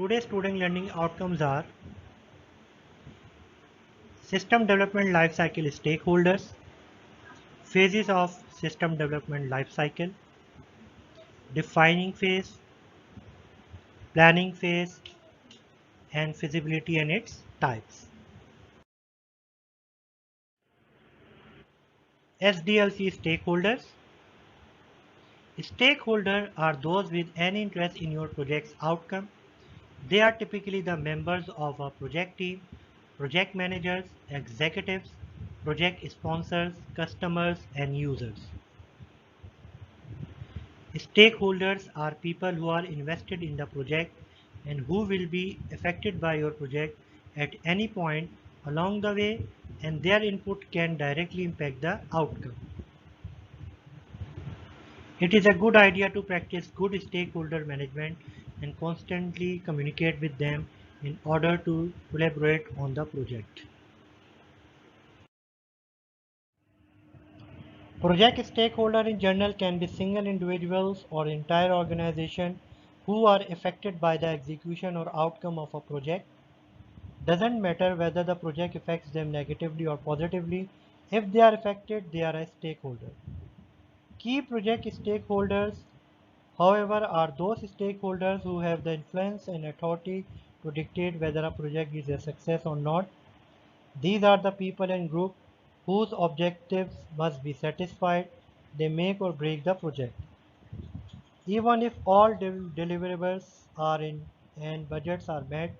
Today's student learning outcomes are system development lifecycle stakeholders, phases of system development lifecycle, defining phase, planning phase, and feasibility and its types. SDLC stakeholders. Stakeholders are those with any interest in your project's outcome. They are typically the members of a project team, project managers, executives, project sponsors, customers, and users. Stakeholders are people who are invested in the project and who will be affected by your project at any point along the way, and their input can directly impact the outcome. It is a good idea to practice good stakeholder management and constantly communicate with them in order to collaborate on the project. Project stakeholder in general can be single individuals or entire organization who are affected by the execution or outcome of a project. Doesn't matter whether the project affects them negatively or positively. If they are affected, they are a stakeholder. Key project stakeholders, however, are those stakeholders who have the influence and authority to dictate whether a project is a success or not. These are the people and group whose objectives must be satisfied. They make or break the project. Even if all deliverables are in and budgets are met,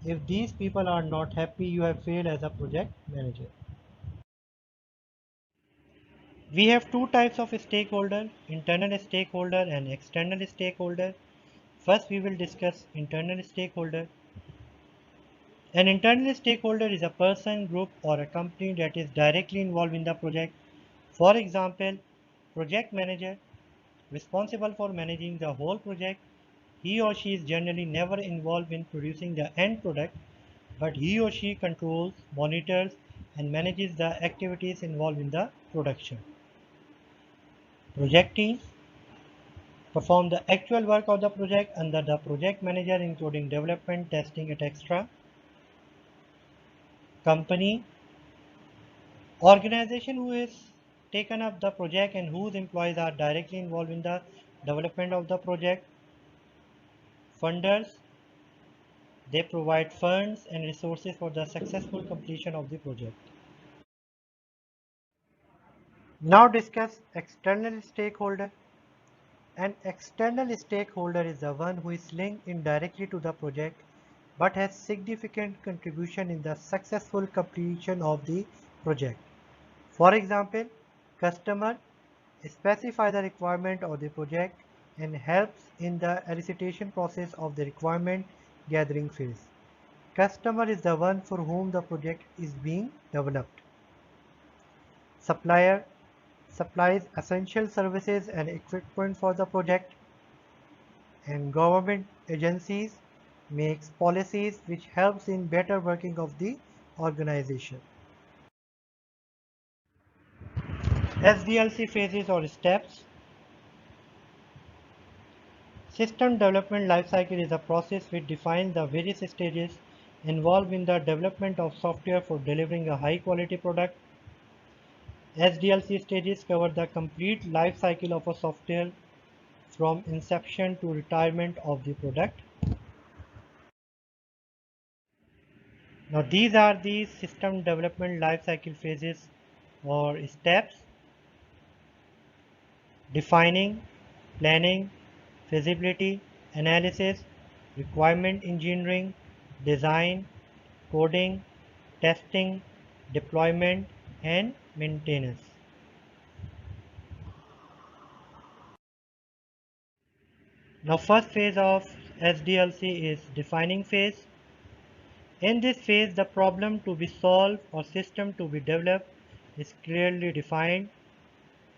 if these people are not happy, you have failed as a project manager. We have two types of stakeholder, internal stakeholder and external stakeholder. First, we will discuss internal stakeholder. An internal stakeholder is a person, group, or a company that is directly involved in the project. For example, project manager, responsible for managing the whole project. He or she is generally never involved in producing the end product, but he or she controls, monitors, and manages the activities involved in the production. Project team perform the actual work of the project under the project manager, including development, testing, etc. Company organization who is taken up the project and whose employees are directly involved in the development of the project. Funders, they provide funds and resources for the successful completion of the project. Now discuss external stakeholder. An external stakeholder is the one who is linked indirectly to the project but has significant contribution in the successful completion of the project. For example, customer specify the requirement of the project and helps in the elicitation process of the requirement gathering phase. Customer is the one for whom the project is being developed. Supplier supplies essential services and equipment for the project, and government agencies makes policies which helps in better working of the organization. SDLC phases or steps. System development lifecycle is a process which defines the various stages involved in the development of software for delivering a high quality product. SDLC stages cover the complete life cycle of a software from inception to retirement of the product. Now these are the system development life cycle phases or steps: defining, planning, feasibility, analysis, requirement engineering, design, coding, testing, deployment, and maintenance. Now first phase of SDLC is defining phase. In this phase, the problem to be solved or system to be developed is clearly defined.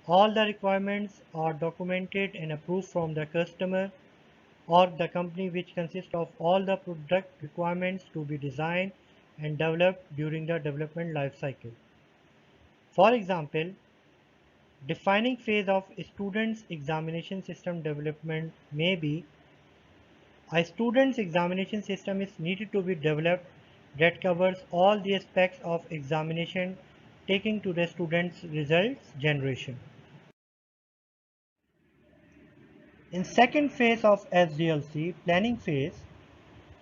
All the requirements are documented and approved from the customer or the company, which consists of all the product requirements to be designed and developed during the development life cycle. For example, defining phase of students examination system development may be: A student's examination system is needed to be developed that covers all the aspects of examination taking to the student's results generation. In second phase of SDLC, planning phase,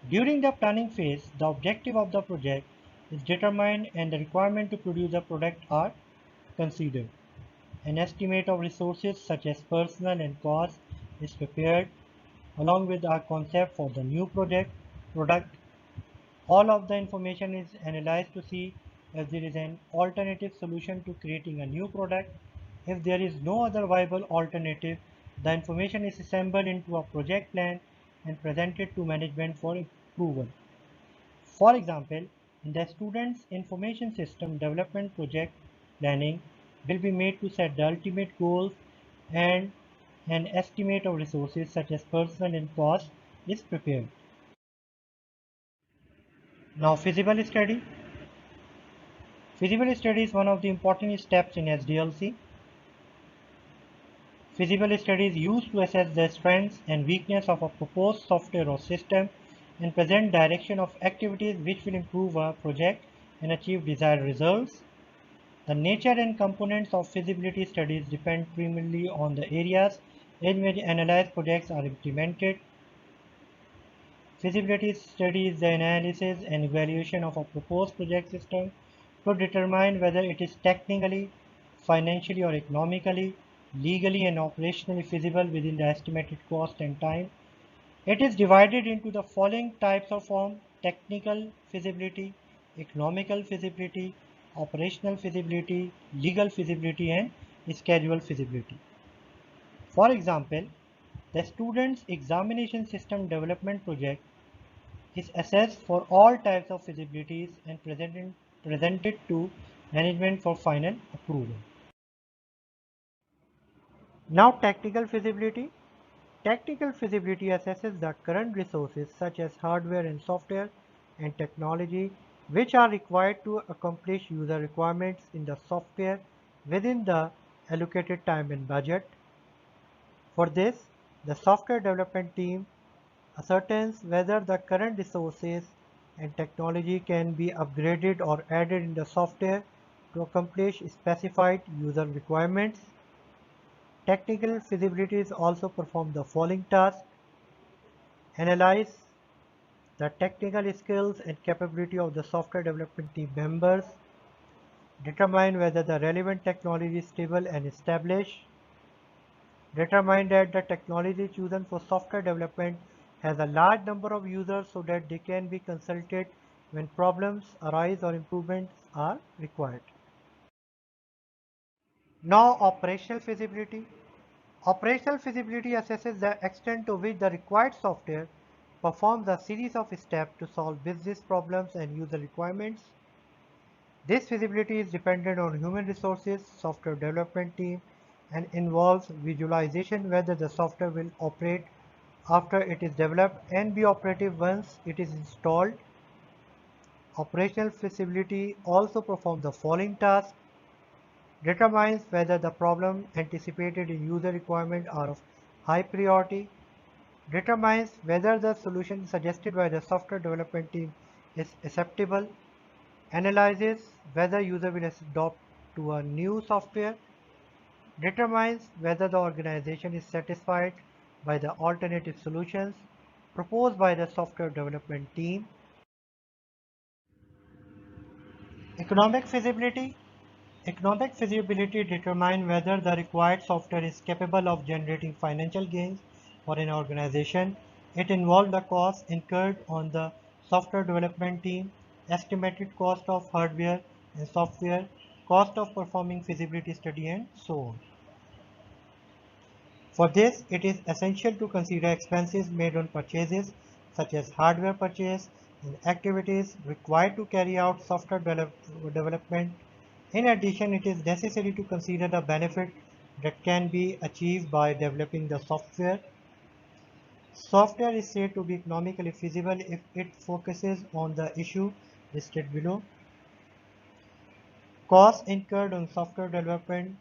during the planning phase, the objective of the project is determined and the requirement to produce a product are considered. An estimate of resources such as personnel and cost is prepared along with our concept for the new product. All of the information is analyzed to see if there is an alternative solution to creating a new product. If there is no other viable alternative, the information is assembled into a project plan and presented to management for approval. For example, in the student's information system development project, planning will be made to set the ultimate goals and an estimate of resources such as personnel and cost is prepared. Now feasible study. Feasible study is one of the important steps in SDLC. Feasible study is used to assess the strengths and weakness of a proposed software or system and present direction of activities which will improve a project and achieve desired results. The nature and components of feasibility studies depend primarily on the areas in which analyzed projects are implemented. Feasibility study is the analysis and evaluation of a proposed project system to determine whether it is technically, financially or economically, legally and operationally feasible within the estimated cost and time. It is divided into the following types of form: technical feasibility, economical feasibility, operational feasibility, legal feasibility and schedule feasibility. For example, the student's examination system development project is assessed for all types of feasibilities and presented to management for final approval. Now technical feasibility. Technical feasibility assesses the current resources such as hardware and software and technology which are required to accomplish user requirements in the software within the allocated time and budget. For this, the software development team ascertains whether the current resources and technology can be upgraded or added in the software to accomplish specified user requirements. Technical feasibilities also perform the following tasks: analyze the technical skills and capability of the software development team members, determine whether the relevant technology is stable and established, determine that the technology chosen for software development has a large number of users so that they can be consulted when problems arise or improvements are required. Now operational feasibility. Operational feasibility assesses the extent to which the required software performs a series of steps to solve business problems and user requirements. This feasibility is dependent on human resources, software development team, and involves visualization whether the software will operate after it is developed and be operative once it is installed. Operational feasibility also performs the following tasks: determines whether the problem anticipated in user requirement are of high priority, determines whether the solution suggested by the software development team is acceptable, analyzes whether user will adopt to a new software, determines whether the organization is satisfied by the alternative solutions proposed by the software development team. Economic feasibility. Economic feasibility determines whether the required software is capable of generating financial gains for an organization. It involves the costs incurred on the software development team, estimated cost of hardware and software, cost of performing feasibility study, and so on. For this, it is essential to consider expenses made on purchases such as hardware purchase and activities required to carry out software development. In addition, it is necessary to consider the benefit that can be achieved by developing the software. Software is said to be economically feasible if it focuses on the issue listed below. Costs incurred on software development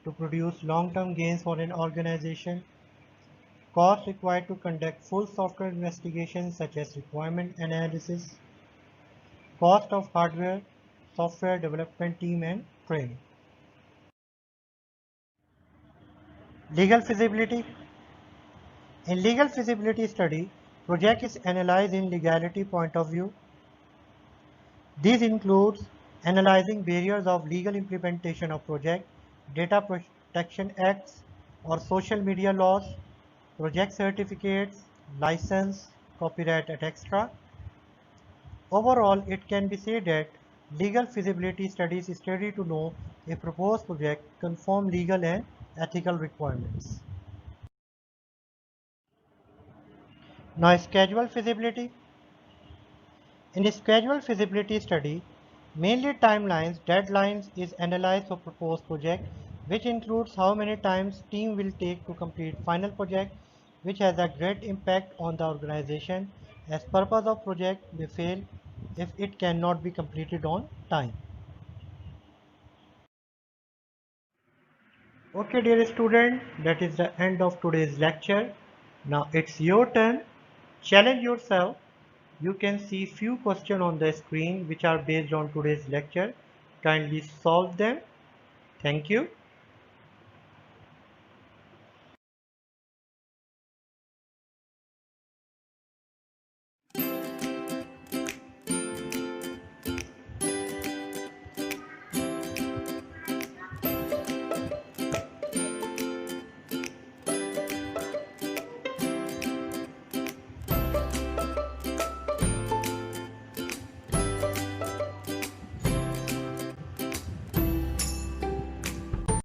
to produce long-term gains for an organization. Cost required to conduct full software investigations such as requirement analysis. Cost of hardware, software development team and training. Legal feasibility. In legal feasibility study, project is analyzed in legality point of view. This includes analyzing barriers of legal implementation of project, data protection acts or social media laws, project certificates, license, copyright, etc. Overall, it can be said that legal feasibility studies study to know a proposed project conform legal and ethical requirements. Now, schedule feasibility. In a scheduled feasibility study, mainly timelines, deadlines is analyzed for proposed project, which includes how many times team will take to complete final project, which has a great impact on the organization as purpose of project may fail if it cannot be completed on time. Okay, dear student, that is the end of today's lecture. Now it's your turn. Challenge yourself. You can see few questions on the screen which are based on today's lecture. Kindly solve them. Thank you.